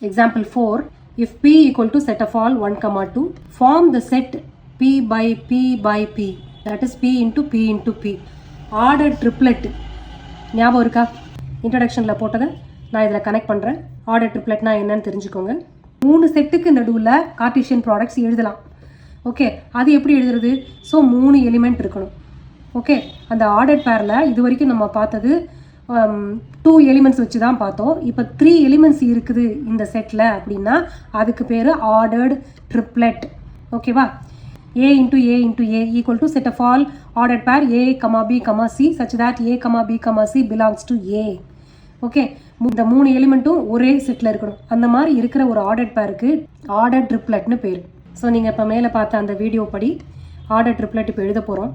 Example 4. If P equal to set of all 1, 2, form the set P by P by P. That is P into P into P. Ordered triplet. ஞாபகம் இருக்கா? இன்ட்ரடக்ஷனில் போட்டதை நான் இதில் connect பண்ணுறேன். Order ட்ரிப்ளெட்னா என்னன்னு தெரிஞ்சுக்கோங்க. 3 செட்டுக்கு நடுவில் கார்ட்டீசியன் ப்ராடக்ட்ஸ் எழுதலாம். ஓகே, அது எப்படி எழுதுறது? ஸோ 3 எலிமெண்ட் இருக்கணும். ஓகே, அந்த ஆர்டர் பேரில் இது வரைக்கும் நம்ம பார்த்தது 2 எலிமெண்ட்ஸ் வச்சு தான் பார்த்தோம். இப்போ 3 எலிமெண்ட்ஸ் இருக்குது இந்த செட்டில் அப்படின்னா அதுக்கு பேர் ஆர்டர்டு ட்ரிப்ளெட். ஓகேவா? A into A into A equal to set of all ordered pair A, B, C such that A, B, C belongs to A. Okay, இந்த 3 எலிமெண்ட்டும் ஒரே செட்டில் இருக்கணும். அந்த மாதிரி இருக்கிற ஒரு ஆர்டர் பேருக்கு ஆர்டர் ட்ரிப்ளெட்னு பேர். ஸோ நீங்கள் இப்போ மேலே பார்த்த அந்த வீடியோ படி ஆர்டர் ட்ரிப்ளெட் இப்போ எழுத போகிறோம்.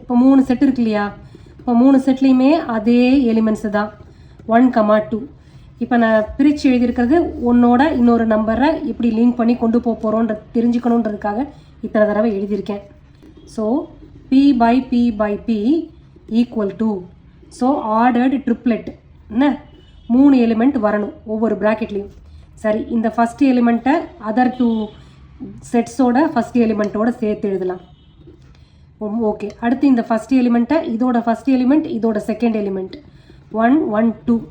இப்போ 3 செட் இருக்கு இல்லையா? இப்போ 3 செட்லேயுமே அதே எலிமெண்ட்ஸு தான் 1, 2. இப்போ நான் பிரித்து எழுதியிருக்கிறது ஒன்னோட இன்னொரு நம்பரை இப்படி லிங்க் பண்ணி கொண்டு போகிறோன்ற தெரிஞ்சுக்கணுன்றதுக்காக இத்தனை தடவை எழுதியிருக்கேன். So P by P by P equal to, so ordered triplet என்ன 3 எலிமெண்ட் வரணும் ஒவ்வொரு ப்ராக்கெட்லேயும். சரி, இந்த ஃபஸ்ட் எலிமெண்ட்டை அதர் 2 செட்ஸோட ஃபஸ்ட் எலிமெண்ட்டோட சேர்த்து எழுதலாம். ஓகே, அடுத்து இந்த ஃபஸ்ட் எலிமெண்ட்டை இதோட ஃபஸ்ட் எலிமெண்ட் இதோட செகண்ட் எலிமெண்ட் 1, 1, 2.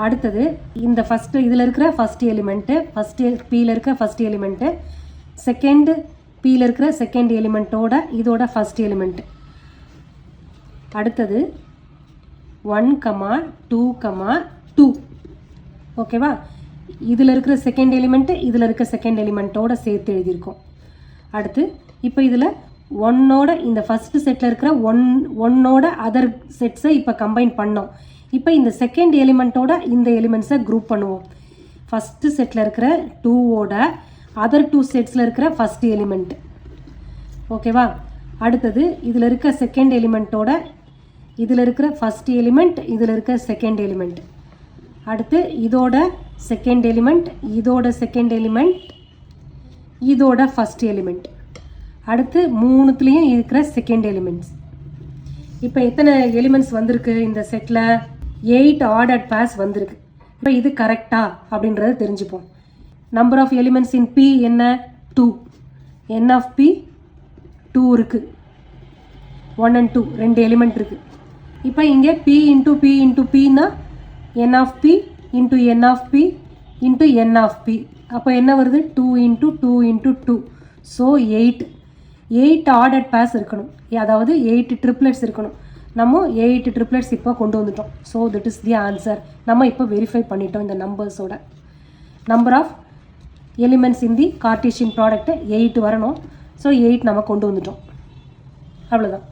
அடுத்தது இந்த ஃபஸ்ட்டு இதில் இருக்கிற ஃபஸ்ட் எலிமெண்ட்டு ஃபஸ்ட்டு பியில் இருக்கிற ஃபஸ்ட் எலிமெண்ட்டு செகண்டு பியில் இருக்கிற செகண்ட் எலிமெண்ட்டோட இதோட ஃபஸ்ட் எலிமெண்ட்டு. அடுத்தது 1, 2, 2. ஓகேவா? இதில் இருக்கிற செகண்ட் எலிமெண்ட்டு இதில் இருக்கிற செகண்ட் எலிமெண்ட்டோட சேர்த்து எழுதியிருக்கோம். அடுத்து இப்போ இதில் ஒன்னோட இந்த ஃபஸ்ட்டு செட்டில் இருக்கிற ஒன்னோட அதர் செட்ஸை இப்போ கம்பைன் பண்ணோம். இப்போ இந்த செகண்ட் எலிமெண்ட்டோட இந்த எலிமெண்ட்ஸை குரூப் பண்ணுவோம். ஃபஸ்ட்டு செட்டில் இருக்கிற 2ஓட அதர் 2 செட்ஸில் இருக்கிற ஃபஸ்ட் எலிமெண்ட். ஓகேவா? அடுத்தது இதில் இருக்க செகண்ட் எலிமெண்ட்டோட இதில் இருக்கிற ஃபஸ்ட் எலிமெண்ட் இதில் இருக்க செகண்ட் எலிமெண்ட். அடுத்து இதோட செகண்ட் எலிமெண்ட் இதோட செகண்ட் எலிமெண்ட் இதோட ஃபஸ்ட் எலிமெண்ட். அடுத்து 3த்துலேயும் இருக்கிற செகண்ட் எலிமெண்ட்ஸ். இப்போ எத்தனை எலிமெண்ட்ஸ் வந்திருக்கு இந்த செட்டில்? 8 ஆர்டர்ட் பேர்ஸ் வந்திருக்கு. இப்போ இது கரெக்டா அப்படின்றத தெரிஞ்சுப்போம். Number of elements in P என்ன? 2. N ஆஃப் P 2 இருக்குது. 1 and 2 2 எலிமெண்ட் இருக்குது. இப்போ இங்கே P இன்ட்டு P இன்ட்டு Pனா N of P into N of P into N of P. அப்போ என்ன வருது? 2 into 2 into 2. So 8 ordered pairs இருக்கணும். அதாவது 8 ட்ரிப்ளெட்ஸ் இருக்கணும். நம்ம 8 ட்ரிப்ளெட்ஸ் இப்போ கொண்டு வந்துட்டோம். ஸோ திட் இஸ் தி ஆன்சர். நம்ம இப்போ வெரிஃபை பண்ணிட்டோம் இந்த நம்பர்ஸோட. Number of elements in the cartesian product 8 வரணும். ஸோ 8 நம்ம கொண்டு வந்துட்டோம். அவ்வளோதான்.